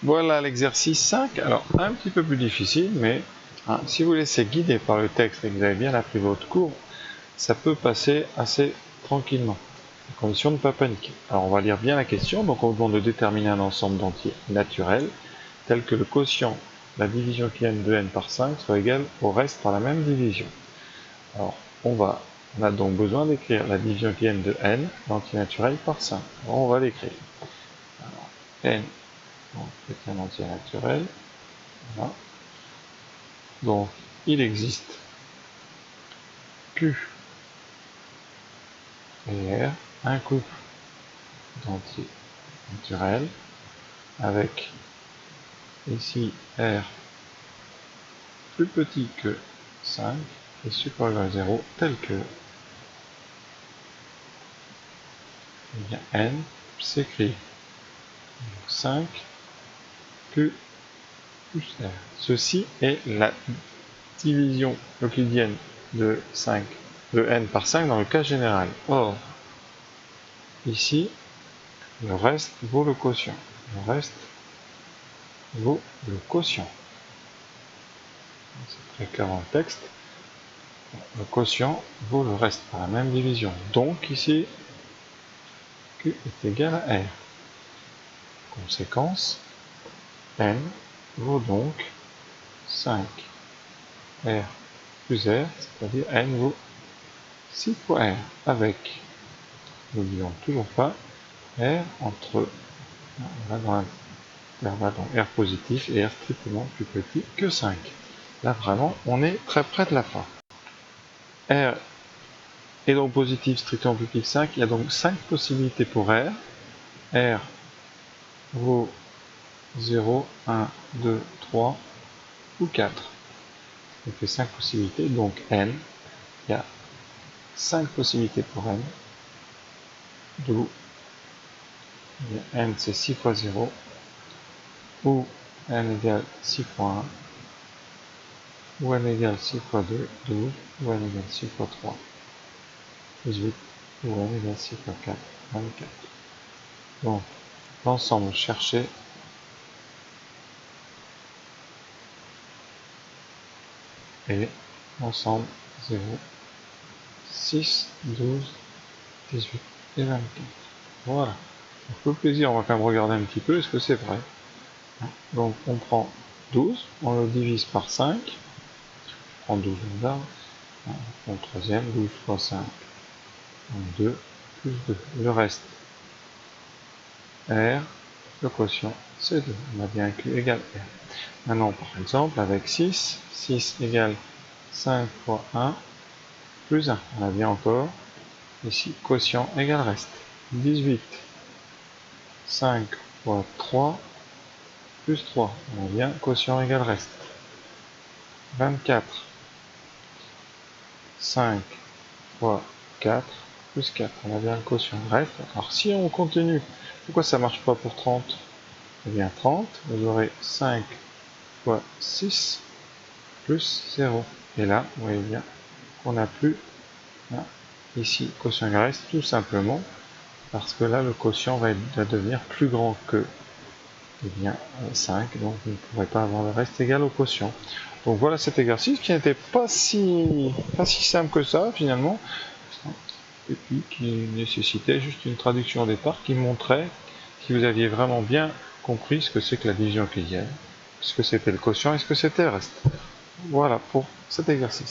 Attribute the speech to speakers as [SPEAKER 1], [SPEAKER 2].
[SPEAKER 1] Voilà l'exercice 5. Alors, un petit peu plus difficile, mais si vous laissez guider par le texte et que vous avez bien appris votre cours, ça peut passer assez tranquillement, à condition de ne pas paniquer. Alors, on va lire bien la question. Donc, on vous demande de déterminer un ensemble d'entiers naturels, tel que le quotient de la division qui n de n par 5 soit égal au reste par la même division. Alors, on a donc besoin d'écrire la division qui n de n, l'entier naturel, par 5. Alors, on va l'écrire. N, donc c'est un entier naturel. Voilà. Donc, il existe Q et R, un couple d'entiers naturels, avec ici R plus petit que 5 et supérieur à 0, tel que n s'écrit 5 Q plus R. Ceci est la division euclidienne de n par 5 dans le cas général. Or, ici, le reste vaut le quotient. Le reste vaut le quotient. C'est très clair dans le texte. Le quotient vaut le reste par la même division. Donc ici, Q est égal à R. Conséquence, N vaut donc 5 R plus R, c'est-à-dire N vaut 6 fois R, avec, n'oublions toujours pas, R entre, là dans l'intervalle, donc R positif et R strictement plus petit que 5. Là vraiment, on est très près de la fin. R est donc positif strictement plus petit que 5, il y a donc 5 possibilités pour R. R vaut 0, 1, 2, 3 ou 4. Ça fait 5 possibilités, donc n, il y a 5 possibilités pour n, d'où n c'est 6 fois 0, ou n égale 6 fois 1, ou n égale 6 fois 2, 12, ou n égale 6 fois 3, 18, ou n égale 6 fois 4, 24. Donc, l'ensemble cherché est l'ensemble 0, 6, 12, 18 et 24. Voilà. Pour le plaisir, on va quand même regarder un petit peu, est-ce que c'est vrai? Donc, on prend 12, on le divise par 5, on prend 12 là, on troisième, 12 fois 5, donc 2, plus 2. Le reste, R, le quotient, c'est 2. On a bien inclus égal R. Maintenant, par exemple, avec 6, 6 égale 5 fois 1, plus 1. On a bien encore, ici, quotient égale reste. 18, 5 fois 3, plus 3. On a bien quotient égale reste. 24, 5 fois 4, plus 4. On a bien le quotient reste. Alors si on continue, pourquoi ça ne marche pas pour 30? Eh bien 30, vous aurez 5 fois 6, plus 0. Et là, vous voyez bien qu'on n'a plus, ici, quotient égale reste, tout simplement, parce que là, le quotient va devenir plus grand que 5, donc vous ne pourrez pas avoir le reste égal au quotient. Donc voilà cet exercice qui n'était pas si simple que ça finalement, et puis qui nécessitait juste une traduction au départ qui montrait si vous aviez vraiment bien compris ce que c'est que la division euclidienne, ce que c'était le quotient et ce que c'était le reste. Voilà pour cet exercice.